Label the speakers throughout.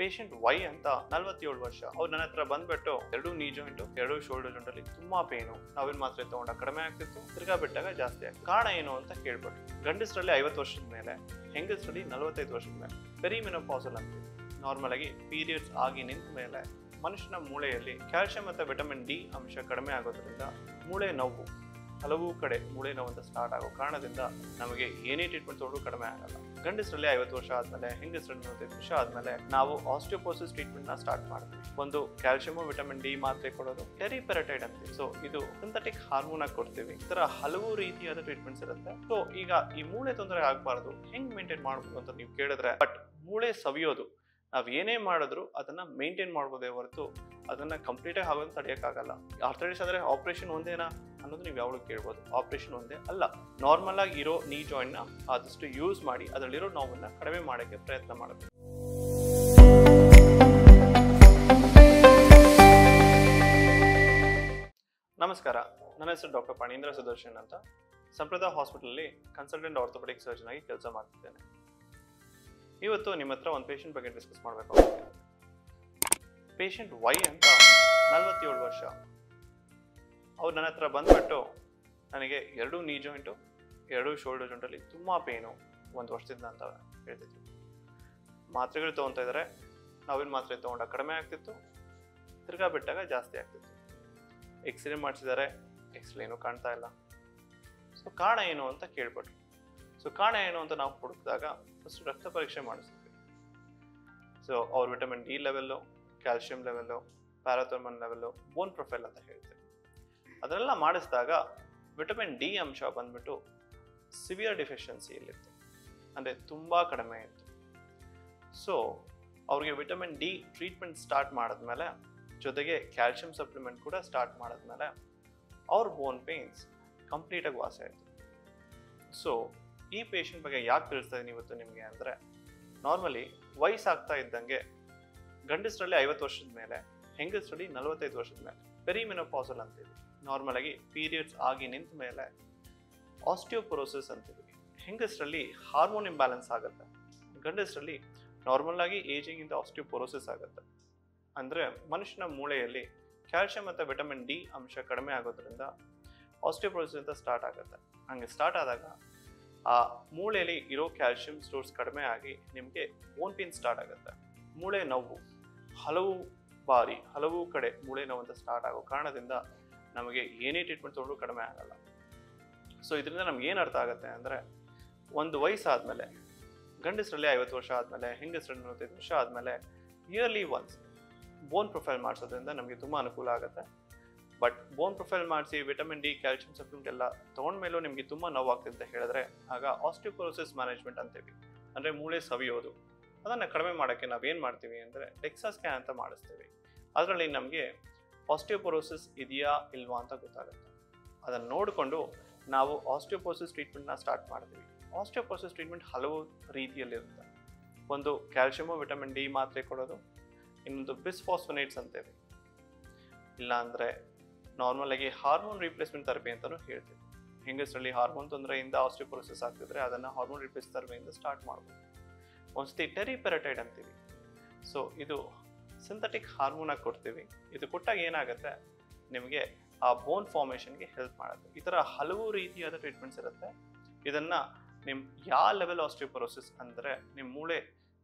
Speaker 1: Patient Y ಅಂತ 47 ವರ್ಷ. ಅವ್ರು ನನ್ನ ಹತ್ರ ಬಂದ್ಬಿಟ್ಟು 2 ನೀ ಜಾಯಿಂಟು 2 ಶೋಲ್ಡರ್ ಜಾಯಿಂಟ್ ಅಲ್ಲಿ ತುಂಬಾ ಪೇನು, ನಾವೇನ್ ಮಾತ್ರೆ ತಗೊಂಡಾಗ ಕಡಿಮೆ ಆಗ್ತಿತ್ತು, ತಿರ್ಗಾ ಬಿಟ್ಟಾಗ ಜಾಸ್ತಿ ಆಗ್ತಿತ್ತು. ಕಾರಣ ಏನು ಅಂತ ಕೇಳ್ಬಿಟ್ಟು, ಗಂಡಸರಲ್ಲಿ 50 ವರ್ಷದ ಮೇಲೆ, ಹೆಂಗಸರಲ್ಲಿ 45 ವರ್ಷದ ಮೇಲೆ ಪೆರಿಮೆನೋಪಾಸಲ್ ಅಂತೀವಿ. ನಾರ್ಮಲ್ ಆಗಿ ಪೀರಿಯಡ್ಸ್ ಆಗಿ ನಿಂತ ಮೇಲೆ ಮನುಷ್ಯನ ಮೂಳೆಯಲ್ಲಿ ಕ್ಯಾಲ್ಸಿಯಂ ಮತ್ತು ವಿಟಮಿನ್ ಡಿ ಅಂಶ ಕಡಿಮೆ ಆಗೋದ್ರಿಂದ ಮೂಳೆ ನೋವು, ಹಲವು ಕಡೆ ಮೂಳೆ ನೋವು ಅಂತ ಸ್ಟಾರ್ಟ್ ಆಗೋ ಕಾರಣದಿಂದ ನಮಗೆ ಏನೇ ಟ್ರೀಟ್ಮೆಂಟ್ ತಗೊಂಡು ಕಡಿಮೆ ಆಗಲ್ಲ. ಗಂಡಸರಲ್ಲಿ 50 ವರ್ಷ ಆದ್ಮೇಲೆ, ಹೆಂಗಸರಲ್ಲಿ 45 ವರ್ಷ ಆದ್ಮೇಲೆ ನಾವು ಆಸ್ಟಿಯೋಪೋಸಿಸ್ ಟ್ರೀಟ್ಮೆಂಟ್ ನ ಸ್ಟಾರ್ಟ್ ಮಾಡ್ತೀವಿ. ಒಂದು ಕ್ಯಾಲ್ಸಿಯಂ ವಿಟಮಿನ್ ಡಿ ಮಾತ್ರೆ ಕೊಡೋದು, ಟೆರಿಪೆರಟೈಡ್ ಅಂತೀವಿ. ಸೊ ಇದು ಸಿಂಥೆಟಿಕ್ ಹಾರ್ಮೋನ್ ಆಗಿ ಕೊಡ್ತೀವಿ. ಈ ತರ ಹಲವು ರೀತಿಯಾದ ಟ್ರೀಟ್ಮೆಂಟ್ಸ್ ಇರುತ್ತೆ. ಸೊ ಈಗ ಈ ಮೂಳೆ ತೊಂದರೆ ಆಗಬಾರ್ದು, ಹೆಂಗ್ ಮೇಂಟೈನ್ ಮಾಡಬಹುದು ಅಂತ ನೀವು ಕೇಳಿದ್ರೆ, ಬಟ್ ಮೂಳೆ ಸವಿಯೋದು ನಾವ್ ಏನೇ ಮಾಡಿದ್ರು ಅದನ್ನ ಮೇಂಟೈನ್ ಮಾಡ್ಬೋದೇ ಹೊರತು ಅದನ್ನ ಕಂಪ್ಲೀಟ್ ಆಗಿ ಆಗೋದು ತಡೆಯಕ್ಕಾಗಲ್ಲ. ಆರ್ಥರೈಟಿಸ್ ಆದ್ರೆ ಆಪರೇಷನ್ ಒಂದೇನಾ ಅನ್ನೋದು ನೀವು ಯಾವಾಗಲೂ ಕೇಳ್ಬೋದು. ಆಪರೇಷನ್ ಒಂದೇ ಅಲ್ಲ, ನಾರ್ಮಲ್ ಆಗಿ ಇರೋ ನೀ ಜಾಯಿಂಟ್ ನ ಆದಷ್ಟು ಯೂಸ್ ಮಾಡಿ ಅದರಲ್ಲಿರೋ ನೋವನ್ನ ಕಡಿಮೆ ಮಾಡೋಕ್ಕೆ ಪ್ರಯತ್ನ ಮಾಡಬೇಕು. ನಮಸ್ಕಾರ, ನನ್ನ ಹೆಸರು ಡಾಕ್ಟರ್ ಪಣೀಂದ್ರ ಸುದರ್ಶನ್ ಅಂತ. ಸಂಪ್ರದಾಯ ಹಾಸ್ಪಿಟಲ್ ಅಲ್ಲಿ ಕನ್ಸಲ್ಟೆಂಟ್ ಆರ್ಥೋಪೆಡಿಕ್ ಸರ್ಜನ್ ಆಗಿ ಕೆಲಸ ಮಾಡ್ತಿದ್ದೇನೆ. ಇವತ್ತು ನಿಮ್ಮ ಹತ್ರ ಒಂದು ಪೇಷಂಟ್ ಬಗ್ಗೆ ಡಿಸ್ಕಸ್ ಮಾಡಬೇಕು. ಪೇಷಂಟ್ ವೈ ಅಂತ 47 ವರ್ಷ. ಅವ್ರು ನನ್ನ ಹತ್ರ ಬಂದ್ಬಿಟ್ಟು ನನಗೆ 2 ನೀ ಜಾಯಿಂಟು 2 ಶೋಲ್ಡರ್ ಜಾಯಿಂಟಲ್ಲಿ ತುಂಬ ಪೇನು, 1 ವರ್ಷದಿಂದ ಅಂತ ಹೇಳ್ತಿದ್ರು. ಮಾತ್ರೆಗಳು ತೊಗೊತಾ ಇದ್ದಾರೆ, ನಾವೇನು ಮಾತ್ರೆ ತೊಗೊಂಡಾಗ ಕಡಿಮೆ ಆಗ್ತಿತ್ತು, ತಿರ್ಗಾ ಬಿಟ್ಟಾಗ ಜಾಸ್ತಿ ಆಗ್ತಿತ್ತು. ಎಕ್ಸ್ರೇ ಮಾಡಿಸಿದ್ದಾರೆ, ಎಕ್ಸ್ರೇ ಏನೂ ಕಾಣ್ತಾ ಇಲ್ಲ. ಸೊ ಕಾರಣ ಏನು ಅಂತ ಕೇಳ್ಬಿಟ್ರು. ಸೊ ಕಾರಣ ಏನು ಅಂತ ನಾವು ಹುಡುಕಿದಾಗ ಫಸ್ಟ್ ರಕ್ತ ಪರೀಕ್ಷೆ ಮಾಡಿಸ್ತೀವಿ. ಸೊ ಅವ್ರ vitamin D level, calcium level, parathormone level, bone profile ಅಂತ ಹೇಳ್ತೀವಿ. ಅದನ್ನೆಲ್ಲ ಮಾಡಿಸಿದಾಗ ವಿಟಮಿನ್ ಡಿ ಅಂಶ ಬಂದ್ಬಿಟ್ಟು ಸಿವಿಯರ್ ಡಿಫಿಷಿಯನ್ಸಿ ಇಲ್ಲಿತ್ತು, ಅಂದರೆ ತುಂಬ ಕಡಿಮೆ ಇತ್ತು. ಸೊ ಅವ್ರಿಗೆ ವಿಟಮಿನ್ ಡಿ ಟ್ರೀಟ್ಮೆಂಟ್ ಸ್ಟಾರ್ಟ್ ಮಾಡಿದ್ಮೇಲೆ, ಜೊತೆಗೆ ಕ್ಯಾಲ್ಸಿಯಂ ಸಪ್ಲಿಮೆಂಟ್ ಕೂಡ ಸ್ಟಾರ್ಟ್ ಮಾಡಿದ್ಮೇಲೆ ಅವ್ರ ಬೋನ್ ಪೇನ್ಸ್ ಕಂಪ್ಲೀಟಾಗಿ ವಾಸಿ ಆಯಿತು. ಸೊ ಈ ಪೇಷಂಟ್ ಬಗ್ಗೆ ಯಾಕೆ ತಿಳಿಸ್ತಾ ಇದ್ದೀನಿ ಇವತ್ತು ನಿಮಗೆ ಅಂದರೆ, ನಾರ್ಮಲಿ ವಯಸ್ಸಾಗ್ತಾ ಇದ್ದಂಗೆ ಗಂಡಸರಲ್ಲಿ 50 ವರ್ಷದ ಮೇಲೆ, ಹೆಂಗಸರಲ್ಲಿ 45 ವರ್ಷದ ಮೇಲೆ ಪೆರಿಮೆನೋಪಾಸಲ್ ಅಂತೀವಿ. ನಾರ್ಮಲ್ ಆಗಿ ಪೀರಿಯಡ್ಸ್ ಆಗಿ ನಿಂತ ಮೇಲೆ ಆಸ್ಟಿಯೋಪೊರೋಸಿಸ್ ಅಂತೀವಿ. ಹೆಂಗಸರಲ್ಲಿ ಹಾರ್ಮೋನ್ ಇಂಬ್ಯಾಲೆನ್ಸ್ ಆಗುತ್ತೆ, ಗಂಡಸರಲ್ಲಿ ನಾರ್ಮಲ್ ಆಗಿ ಏಜಿಂಗ್ ಇಂದ ಆಸ್ಟಿಯೋಪೊರೋಸಿಸ್ ಆಗುತ್ತೆ. ಅಂದರೆ ಮನುಷ್ಯನ ಮೂಳೆಯಲ್ಲಿ ಕ್ಯಾಲ್ಸಿಯಂ ಮತ್ತು ವಿಟಮಿನ್ ಡಿ ಅಂಶ ಕಡಿಮೆ ಆಗೋದ್ರಿಂದ ಆಸ್ಟಿಯೋಪೊರೋಸಿಸ್ ಅಂತ ಸ್ಟಾರ್ಟ್ ಆಗುತ್ತೆ. ಹಂಗೆ ಸ್ಟಾರ್ಟ್ ಆದಾಗ ಆ ಮೂಳೆಯಲ್ಲಿ ಇರೋ ಕ್ಯಾಲ್ಸಿಯಂ ಸ್ಟೋರ್ಸ್ ಕಡಿಮೆ ಆಗಿ ನಿಮಗೆ ಬೋನ್ ಪೇನ್ ಸ್ಟಾರ್ಟ್ ಆಗುತ್ತೆ. ಮೂಳೆ ನೋವು ಹಲವು ಕಡೆ ಮೂಳೆ ನೋವು ಅಂತ ಸ್ಟಾರ್ಟ್ ಆಗೋ ಕಾರಣದಿಂದ ನಮಗೆ ಏನೇ ಟ್ರೀಟ್ಮೆಂಟ್ ತೊಗೊಂಡು ಕಡಿಮೆ ಆಗಲ್ಲ. ಸೊ ಇದರಿಂದ ನಮ್ಗೆ ಏನು ಅರ್ಥ ಆಗುತ್ತೆ ಅಂದರೆ, ಒಂದು ವಯಸ್ಸಾದ್ಮೇಲೆ, ಗಂಡಸರಲ್ಲಿ 50 ವರ್ಷ ಆದಮೇಲೆ, ಹೆಂಗಸರಲ್ಲಿ 45 ವರ್ಷ ಆದಮೇಲೆ ಇಯರ್ಲಿ ಒನ್ಸ್ ಬೋನ್ ಪ್ರೊಫೈಲ್ ಮಾಡಿಸೋದ್ರಿಂದ ನಮಗೆ ತುಂಬ ಅನುಕೂಲ ಆಗುತ್ತೆ. ಬಟ್ ಬೋನ್ ಪ್ರೊಫೈಲ್ ಮಾಡಿಸಿ ವಿಟಮಿನ್ ಡಿ, ಕ್ಯಾಲ್ಸಿಯಂ ಸಪ್ಲಿಮೆಂಟ್ ಎಲ್ಲ ತೊಗೊಂಡ್ಮೇಲೂ ನಿಮಗೆ ತುಂಬ ನೋವಾಗ್ತಿದೆ ಅಂತ ಹೇಳಿದ್ರೆ, ಆಗ ಆಸ್ಟಿಯೋಪೊರೋಸಿಸ್ ಮ್ಯಾನೇಜ್ಮೆಂಟ್ ಅಂತೀವಿ. ಅಂದರೆ ಮೂಳೆ ಸವಿಯೋದು, ಅದನ್ನು ಕಡಿಮೆ ಮಾಡೋಕ್ಕೆ ನಾವೇನು ಮಾಡ್ತೀವಿ ಅಂದರೆ ಡೆಕ್ಸಾ ಸ್ಕ್ಯಾನ್ ಅಂತ ಮಾಡಿಸ್ತೀವಿ. ಅದರಲ್ಲಿ ನಮಗೆ ಆಸ್ಟಿಯೋಪೊರೋಸಿಸ್ ಇದೆಯಾ ಇಲ್ವಾ ಅಂತ ಗೊತ್ತಾಗುತ್ತೆ. ಅದನ್ನು ನೋಡಿಕೊಂಡು ನಾವು ಆಸ್ಟಿಯೋಪೊರೋಸಿಸ್ ಟ್ರೀಟ್ಮೆಂಟ್ನ ಸ್ಟಾರ್ಟ್ ಮಾಡ್ತೀವಿ. ಆಸ್ಟಿಯೋಪೊರೋಸಿಸ್ ಟ್ರೀಟ್ಮೆಂಟ್ ಹಲವು ರೀತಿಯಲ್ಲಿರುತ್ತೆ. ಒಂದು ಕ್ಯಾಲ್ಸಿಯಮ್ ವಿಟಮಿನ್ ಡಿ ಮಾತ್ರೆ ಕೊಡೋದು, ಇನ್ನೊಂದು ಬಿಸ್ಫಾಸ್ಫನೇಟ್ಸ್ ಅಂತೇವೆ, ಇಲ್ಲಾಂದರೆ ನಾರ್ಮಲ್ ಆಗಿ ಹಾರ್ಮೋನ್ ರಿಪ್ಲೇಸ್ಮೆಂಟ್ ಥೆರಪಿ ಅಂತಲೂ ಹೇಳ್ತೀವಿ. ಹೆಂಗಸರಲ್ಲಿ ಹಾರ್ಮೋನ್ ತೊಂದರೆಯಿಂದ ಆಸ್ಟಿಯೋಪೊರೋಸಿಸ್ ಆಗ್ತಿದ್ರೆ ಅದನ್ನು ಹಾರ್ಮೋನ್ ರಿಪ್ಲೇಸ್ ಥೆರಪಿಯಿಂದ ಸ್ಟಾರ್ಟ್ ಮಾಡ್ಬೋದು. ಒಂದ್ಸತಿ ಟೆರಿಪೆರಟೈಡ್ ಅಂತೀವಿ. ಸೊ ಇದು ಸಿಂಥೆಟಿಕ್ ಹಾರ್ಮೋನ್ ಆಗಿ ಕೊಡ್ತೀವಿ. ಇದು ಕೊಟ್ಟಾಗ ಏನಾಗುತ್ತೆ, ನಿಮಗೆ ಆ ಬೋನ್ ಫಾರ್ಮೇಷನ್ಗೆ ಹೆಲ್ಪ್ ಮಾಡುತ್ತೆ. ಈ ಥರ ಹಲವು ರೀತಿಯಾದ ಟ್ರೀಟ್ಮೆಂಟ್ಸ್ ಇರುತ್ತೆ. ಇದನ್ನು ನಿಮ್ಮ ಯಾವ ಲೆವೆಲ್ ಆಸ್ಟಿಯೋಪೊರೋಸಿಸ್ ಅಂದರೆ ನಿಮ್ಮ ಮೂಳೆ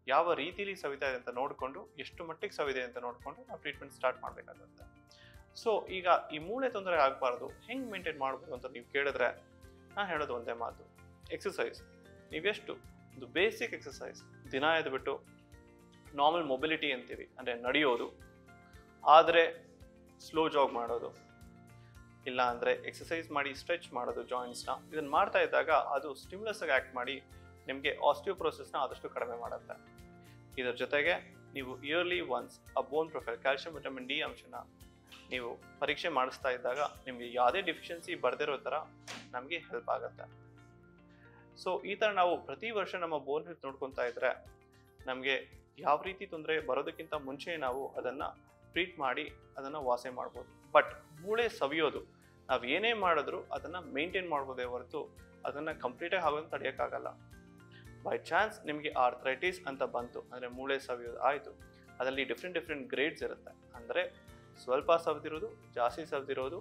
Speaker 1: ಯಾವ ರೀತಿಲಿ ಸವಿತಾ ಇದೆ ಅಂತ ನೋಡಿಕೊಂಡು, ಎಷ್ಟು ಮಟ್ಟಿಗೆ ಸವಿದೆ ಅಂತ ನೋಡಿಕೊಂಡು ನಾವು ಟ್ರೀಟ್ಮೆಂಟ್ ಸ್ಟಾರ್ಟ್ ಮಾಡಬೇಕಾಗುತ್ತೆ. ಸೊ ಈಗ ಈ ಮೂಳೆ ತೊಂದರೆ ಆಗಬಾರ್ದು, ಹೆಂಗೆ ಮೇಂಟೈನ್ ಮಾಡ್ಬೋದು ಅಂತ ನೀವು ಕೇಳಿದ್ರೆ, ನಾನು ಹೇಳೋದು ಒಂದೇ ಮಾತು, ಎಕ್ಸಸೈಸ್. ನೀವೆಷ್ಟು ಒಂದು ಬೇಸಿಕ್ ಎಕ್ಸಸೈಸ್ ದಿನ ಎದ್ಬಿಟ್ಟು ನಾರ್ಮಲ್ ಮೊಬಿಲಿಟಿ ಅಂತೀವಿ, ಅಂದರೆ ನಡೆಯೋದು, ಆದರೆ ಸ್ಲೋ ಜಾಗ್ ಮಾಡೋದು, ಇಲ್ಲ ಅಂದರೆ ಎಕ್ಸಸೈಸ್ ಮಾಡಿ ಸ್ಟ್ರೆಚ್ ಮಾಡೋದು ಜಾಯಿಂಟ್ಸ್ನ, ಇದನ್ನು ಮಾಡ್ತಾ ಇದ್ದಾಗ ಅದು ಸ್ಟಿಮ್ಯುಲಸ್ ಆಗಿ ಆ್ಯಕ್ಟ್ ಮಾಡಿ ನಿಮಗೆ ಆಸ್ಟಿಯೋಪೊರೋಸಿಸ್ನ ಆದಷ್ಟು ಕಡಿಮೆ ಮಾಡುತ್ತೆ. ಇದರ ಜೊತೆಗೆ ನೀವು ಇಯರ್ಲಿ ಒನ್ಸ್ ಆ ಬೋನ್ ಪ್ರೊಫೈಲ್, ಕ್ಯಾಲ್ಸಿಯಂ ವಿಟಮಿನ್ ಡಿ ಅಂಶನ ನೀವು ಪರೀಕ್ಷೆ ಮಾಡಿಸ್ತಾ ಇದ್ದಾಗ ನಿಮಗೆ ಯಾವುದೇ ಡಿಫಿಷಿಯನ್ಸಿ ಬರ್ದಿರೋ ಥರ ನಮಗೆ ಹೆಲ್ಪ್ ಆಗುತ್ತೆ. ಸೊ ಈ ಥರ ನಾವು ಪ್ರತಿ ವರ್ಷ ನಮ್ಮ ಬೋನ್ ಹೆಲ್ತ್ ನೋಡ್ಕೊತಾ ಇದ್ರೆ ನಮಗೆ ಯಾವ ರೀತಿ ತೊಂದರೆ ಬರೋದಕ್ಕಿಂತ ಮುಂಚೆ ನಾವು ಅದನ್ನು ಟ್ರೀಟ್ ಮಾಡಿ ಅದನ್ನು ವಾಸಿ ಮಾಡ್ಬೋದು. ಬಟ್ ಮೂಳೆ ಸವಿಯೋದು ನಾವು ಏನೇ ಮಾಡಿದ್ರು ಅದನ್ನು ಮೇಂಟೈನ್ ಮಾಡ್ಬೋದೇ ಹೊರತು ಅದನ್ನು ಕಂಪ್ಲೀಟಾಗಿ ಆಗೋದು ತಡೆಯೋಕ್ಕಾಗಲ್ಲ. ಬೈ ಚಾನ್ಸ್ ನಿಮಗೆ ಆರ್ಥರೈಟಿಸ್ ಅಂತ ಬಂತು ಅಂದರೆ ಮೂಳೆ ಸವಿಯೋದು ಆಯಿತು, ಅದರಲ್ಲಿ ಡಿಫ್ರೆಂಟ್ ಗ್ರೇಡ್ಸ್ ಇರುತ್ತೆ. ಅಂದರೆ ಸ್ವಲ್ಪ ಸವದಿರೋದು, ಜಾಸ್ತಿ ಸವದಿರೋದು,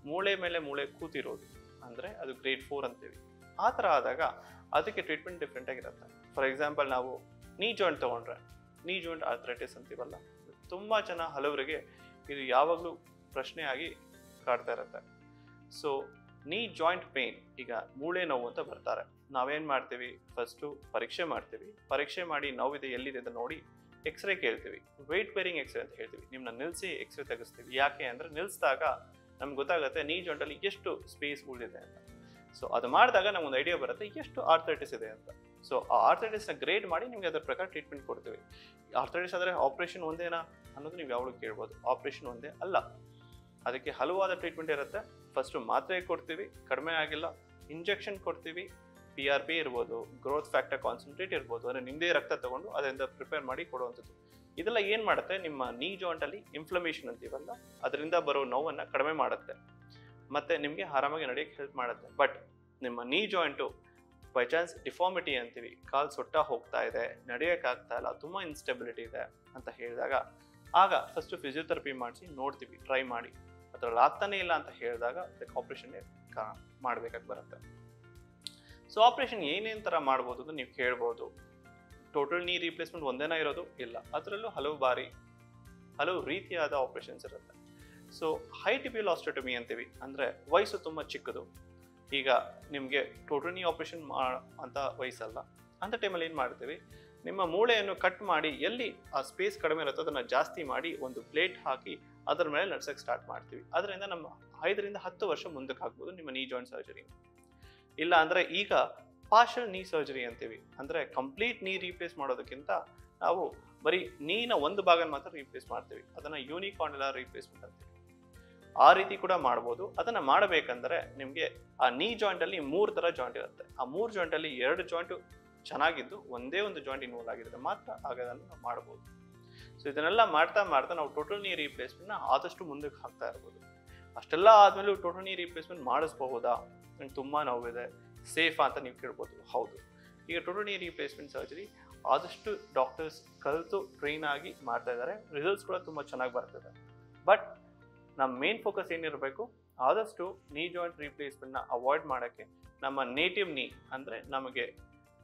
Speaker 1: ಮೂಳೆ ಮೇಲೆ ಮೂಳೆ ಕೂತಿರೋದು, ಅಂದರೆ ಅದು ಗ್ರೇಡ್ 4 ಅಂತೀವಿ. ಆ ಥರ ಆದಾಗ ಅದಕ್ಕೆ ಟ್ರೀಟ್ಮೆಂಟ್ ಡಿಫ್ರೆಂಟ್ ಆಗಿರುತ್ತೆ. ಫಾರ್ ಎಕ್ಸಾಂಪಲ್ ನಾವು ನೀ ಜಾಯಿಂಟ್ ತೊಗೊಂಡ್ರೆ, ನೀ ಜಾಯಿಂಟ್ ಆರ್ಥರೈಟಿಸ್ ಅಂತೀವಲ್ಲ, ತುಂಬ ಜನ ಹಲವರಿಗೆ ಇದು ಯಾವಾಗಲೂ ಪ್ರಶ್ನೆ ಆಗಿ ಕಾಡ್ತಾ ಇರುತ್ತೆ. ಸೊ ನೀ ಜಾಯಿಂಟ್ ಪೇನ್, ಈಗ ಮೂಳೆ ನೋವು ಅಂತ ಬರ್ತಾರೆ. ನಾವೇನು ಮಾಡ್ತೀವಿ, ಫಸ್ಟು ಪರೀಕ್ಷೆ ಮಾಡ್ತೀವಿ. ಪರೀಕ್ಷೆ ಮಾಡಿ ನೋವಿದೆ ಎಲ್ಲಿದೆ ಅಂತ ನೋಡಿ ಎಕ್ಸ್ರೇ ಕೇಳ್ತೀವಿ. ವೆಯ್ಟ್ ಬೇರಿಂಗ್ ಎಕ್ಸ್ರೇ ಅಂತ ಹೇಳ್ತೀವಿ. ನಿಮ್ಮನ್ನ ನಿಲ್ಲಿಸಿ ಎಕ್ಸ್ರೇ ತೆಗಿಸ್ತೀವಿ. ಯಾಕೆ ಅಂದರೆ ನಿಲ್ಲಿಸಿದಾಗ ನಮ್ಗೆ ಗೊತ್ತಾಗುತ್ತೆ ನೀ ಜಾಯಿಂಟಲ್ಲಿ ಎಷ್ಟು ಸ್ಪೇಸ್ ಉಳಿದಿದೆ ಅಂತ. ಸೊ ಅದು ಮಾಡಿದಾಗ ನಮ್ಗೊಂದು ಐಡಿಯಾ ಬರುತ್ತೆ ಎಷ್ಟು ಆರ್ಥರೈಟಿಸ್ ಇದೆ ಅಂತ. ಸೊ ಆ ಆರ್ಥರೈಟಿಸ್ನ ಗ್ರೇಡ್ ಮಾಡಿ ನಿಮಗೆ ಅದರ ಪ್ರಕಾರ ಟ್ರೀಟ್ಮೆಂಟ್ ಕೊಡ್ತೀವಿ. ಆರ್ಥರೈಟಿಸ್ ಆದರೆ ಆಪ್ರೇಷನ್ ಒಂದೇನಾ ಅನ್ನೋದು ನೀವು ಯಾವಾಗಲೂ ಕೇಳ್ಬೋದು. ಆಪ್ರೇಷನ್ ಒಂದೇ ಅಲ್ಲ, ಅದಕ್ಕೆ ಹಲವಾದ ಟ್ರೀಟ್ಮೆಂಟ್ ಇರುತ್ತೆ. ಫಸ್ಟು ಮಾತ್ರೆ ಕೊಡ್ತೀವಿ, ಕಡಿಮೆ ಆಗಿಲ್ಲ ಇಂಜೆಕ್ಷನ್ ಕೊಡ್ತೀವಿ. PRP ಇರ್ಬೋದು, ಗ್ರೋತ್ ಫ್ಯಾಕ್ಟರ್ ಕಾನ್ಸಂಟ್ರೇಟ್ ಇರ್ಬೋದು, ಅಂದರೆ ನಿಮ್ಮದೇ ರಕ್ತ ತಗೊಂಡು ಅದರಿಂದ ಪ್ರಿಪೇರ್ ಮಾಡಿ ಕೊಡುವಂಥದ್ದು. ಇದೆಲ್ಲ ಏನು ಮಾಡುತ್ತೆ, ನಿಮ್ಮ ನೀ ಜಾಯಿಂಟಲ್ಲಿ ಇನ್ಫ್ಲಮೇಷನ್ ಅಂತೀವಲ್ಲ ಅದರಿಂದ ಬರೋ ನೋವನ್ನು ಕಡಿಮೆ ಮಾಡುತ್ತೆ ಮತ್ತು ನಿಮಗೆ ಆರಾಮಾಗಿ ನಡೆಯೋಕ್ಕೆ ಹೆಲ್ಪ್ ಮಾಡುತ್ತೆ. ಬಟ್ ನಿಮ್ಮ ನೀ ಜಾಯಿಂಟು ಬೈ ಚಾನ್ಸ್ ಡಿಫಾರ್ಮಿಟಿ ಅಂತೀವಿ, ಕಾಲು ಸೊಟ್ಟ ಹೋಗ್ತಾ ಇದೆ, ನಡೆಯೋಕ್ಕಾಗ್ತಾ ಇಲ್ಲ, ತುಂಬ ಇನ್ಸ್ಟೆಬಿಲಿಟಿ ಇದೆ ಅಂತ ಹೇಳಿದಾಗ ಆಗ ಫಸ್ಟು ಫಿಸಿಯೋಥೆರಪಿ ಮಾಡಿಸಿ ನೋಡ್ತೀವಿ, ಟ್ರೈ ಮಾಡಿ. ಅದರಲ್ಲಿ ಆಗ್ತಾನೆ ಇಲ್ಲ ಅಂತ ಹೇಳಿದಾಗ ಅದಕ್ಕೆ ಆಪ್ರೇಷನ್ ಮಾಡಬೇಕಾಗಿ ಬರುತ್ತೆ. ಸೊ ಆಪ್ರೇಷನ್ ಏನೇನು ಥರ ಮಾಡ್ಬೋದು ಅಂತ ನೀವು ಕೇಳ್ಬೋದು. ಟೋಟಲ್ ನೀ ರೀಪ್ಲೇಸ್ಮೆಂಟ್ ಒಂದೇನ ಇರೋದು ಇಲ್ಲ, ಅದರಲ್ಲೂ ಹಲವು ರೀತಿಯಾದ ಆಪ್ರೇಷನ್ಸ್ ಇರುತ್ತೆ. ಸೊ ಹೈ ಟಿಬಿಯಲ್ ಆಸ್ಟಿಯೋಟಮಿ ಅಂತೀವಿ, ಅಂದರೆ ವಯಸ್ಸು ತುಂಬ ಚಿಕ್ಕದು. ಈಗ ನಿಮಗೆ ಟೋಟಲ್ ನೀ ಆಪ್ರೇಷನ್ ಅಂತ ವಯಸ್ಸಲ್ಲ, ಅಂಥ ಟೈಮಲ್ಲಿ ಏನು ಮಾಡ್ತೀವಿ, ನಿಮ್ಮ ಮೂಳೆಯನ್ನು ಕಟ್ ಮಾಡಿ ಎಲ್ಲಿ ಆ ಸ್ಪೇಸ್ ಕಡಿಮೆ ಇರುತ್ತೋ ಅದನ್ನು ಜಾಸ್ತಿ ಮಾಡಿ ಒಂದು ಪ್ಲೇಟ್ ಹಾಕಿ ಅದರ ಮೇಲೆ ನಡ್ಸೋಕ್ಕೆ ಸ್ಟಾರ್ಟ್ ಮಾಡ್ತೀವಿ. ಅದರಿಂದ ನಮ್ಮ 5 ರಿಂದ 10 ವರ್ಷ ಮುಂದಕ್ಕೆ ಹಾಕ್ಬೋದು ನಿಮ್ಮ ನೀ ಜಾಯಿಂಟ್ ಸರ್ಜರಿ. ಇಲ್ಲ ಅಂದರೆ ಈಗ ಪಾರ್ಷಲ್ ನೀ ಸರ್ಜರಿ ಅಂತೀವಿ, ಅಂದರೆ ಕಂಪ್ಲೀಟ್ ನೀ ರೀಪ್ಲೇಸ್ ಮಾಡೋದಕ್ಕಿಂತ ನಾವು ಬರೀ ನೀನ ಒಂದು ಭಾಗನ ಮಾತ್ರ ರೀಪ್ಲೇಸ್ ಮಾಡ್ತೀವಿ. ಅದನ್ನು ಯೂನಿಕಾಂಡಿಲರ್ ರೀಪ್ಲೇಸ್ಮೆಂಟ್ ಅಂತೀವಿ. ಆ ರೀತಿ ಕೂಡ ಮಾಡ್ಬೋದು. ಅದನ್ನು ಮಾಡಬೇಕಂದ್ರೆ ನಿಮಗೆ ಆ ನೀ ಜಾಯಿಂಟಲ್ಲಿ 3 ಥರ ಜಾಯಿಂಟ್ ಇರುತ್ತೆ. ಆ 3 ಜಾಯಿಂಟಲ್ಲಿ 2 ಜಾಯಿಂಟು ಚೆನ್ನಾಗಿದ್ದು ಒಂದೇ ಒಂದು ಜಾಯಿಂಟ್ ಇನ್ವಾಲ್ವ್ ಆಗಿದ್ರೆ ಮಾತ್ರ ಆಗೋದನ್ನು ನಾವು ಮಾಡ್ಬೋದು. ಸೊ ಇದನ್ನೆಲ್ಲ ಮಾಡ್ತಾ ನಾವು ಟೋಟಲ್ ನೀ ರೀಪ್ಲೇಸ್ಮೆಂಟ್ನ ಆದಷ್ಟು ಮುಂದಕ್ಕೆ ಹಾಕ್ತಾ ಇರ್ಬೋದು. ಅಷ್ಟೆಲ್ಲ ಆದಮೇಲೆ ಟೋಟಲ್ ನೀ ರೀಪ್ಲೇಸ್ಮೆಂಟ್ ಮಾಡಿಸ್ಬಹುದಾ, ನಂಗೆ ತುಂಬ ನೋವಿದೆ, ಸೇಫಾ ಅಂತ ನೀವು ಕೇಳ್ಬೋದು. ಹೌದು, ಈಗ ಟೋಟಲ್ ನೀ ರೀಪ್ಲೇಸ್ಮೆಂಟ್ ಸರ್ಜರಿ ಆದಷ್ಟು ಡಾಕ್ಟರ್ಸ್ ಕಲಿತು ಟ್ರೈನ್ ಆಗಿ ಮಾಡ್ತಾ ಇದ್ದಾರೆ. ರಿಸಲ್ಟ್ಸ್ ಕೂಡ ತುಂಬ ಚೆನ್ನಾಗಿ ಬರ್ತಿದೆ. ಬಟ್ ನಮ್ಮ ಮೇನ್ ಫೋಕಸ್ ಏನಿರಬೇಕು, ಆದಷ್ಟು ನೀ ಜಾಯಿಂಟ್ ರೀಪ್ಲೇಸ್ಮೆಂಟ್ನ ಅವಾಯ್ಡ್ ಮಾಡೋಕ್ಕೆ ನಮ್ಮ ನೇಟಿವ್ ನೀ, ಅಂದರೆ ನಮಗೆ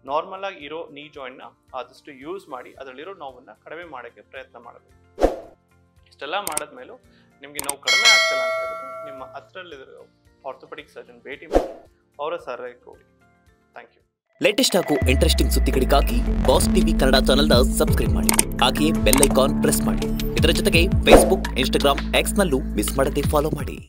Speaker 1: ನಾರ್ಮಲ್ ಆಗಿ ಇರೋ ನೀ ಜಾಯಿಂಟ್ನ ಆದಷ್ಟು ಯೂಸ್ ಮಾಡಿ ಅದರಲ್ಲಿರೋ ನೋವನ್ನು ಕಡಿಮೆ ಮಾಡೋಕ್ಕೆ ಪ್ರಯತ್ನ ಮಾಡಬೇಕು. ಇಷ್ಟೆಲ್ಲ ಮಾಡಿದ್ಮೇಲೂ ನಿಮಗೆ ನೋವು ಕಡಿಮೆ ಆಗ್ತಿಲ್ಲ ಅಂತ ಹೇಳಿದ್ರೆ ನಿಮ್ಮ ಹತ್ರಲ್ಲಿರೋ ಆರ್ಥೋಪೆಡಿಕ್ ಸರ್ಜನ್ ಭೇಟಿ ಮಾಡಿ ಅವರ ಸಲಹೆ ಕೊಡಿ. Thank you.
Speaker 2: ಲೇಟೆಸ್ಟ್ ಹಾಗೂ ಇಂಟ್ರೆಸ್ಟಿಂಗ್ ಸುದ್ದಿಗಳಿಗಾಗಿ ಬಾಸ್ ಟಿವಿ ಕನ್ನಡ ಚಾನೆಲ್ನ ಸಬ್ಸ್ಕ್ರೈಬ್ ಮಾಡಿ, ಹಾಗೆಯೇ ಬೆಲ್ ಐಕಾನ್ ಪ್ರೆಸ್ ಮಾಡಿ. ಇದರ ಜೊತೆಗೆ ಫೇಸ್ಬುಕ್, ಇನ್ಸ್ಟಾಗ್ರಾಮ್, ಎಕ್ಸ್ನಲ್ಲೂ ಮಿಸ್ ಮಾಡದೆ ಫಾಲೋ ಮಾಡಿ.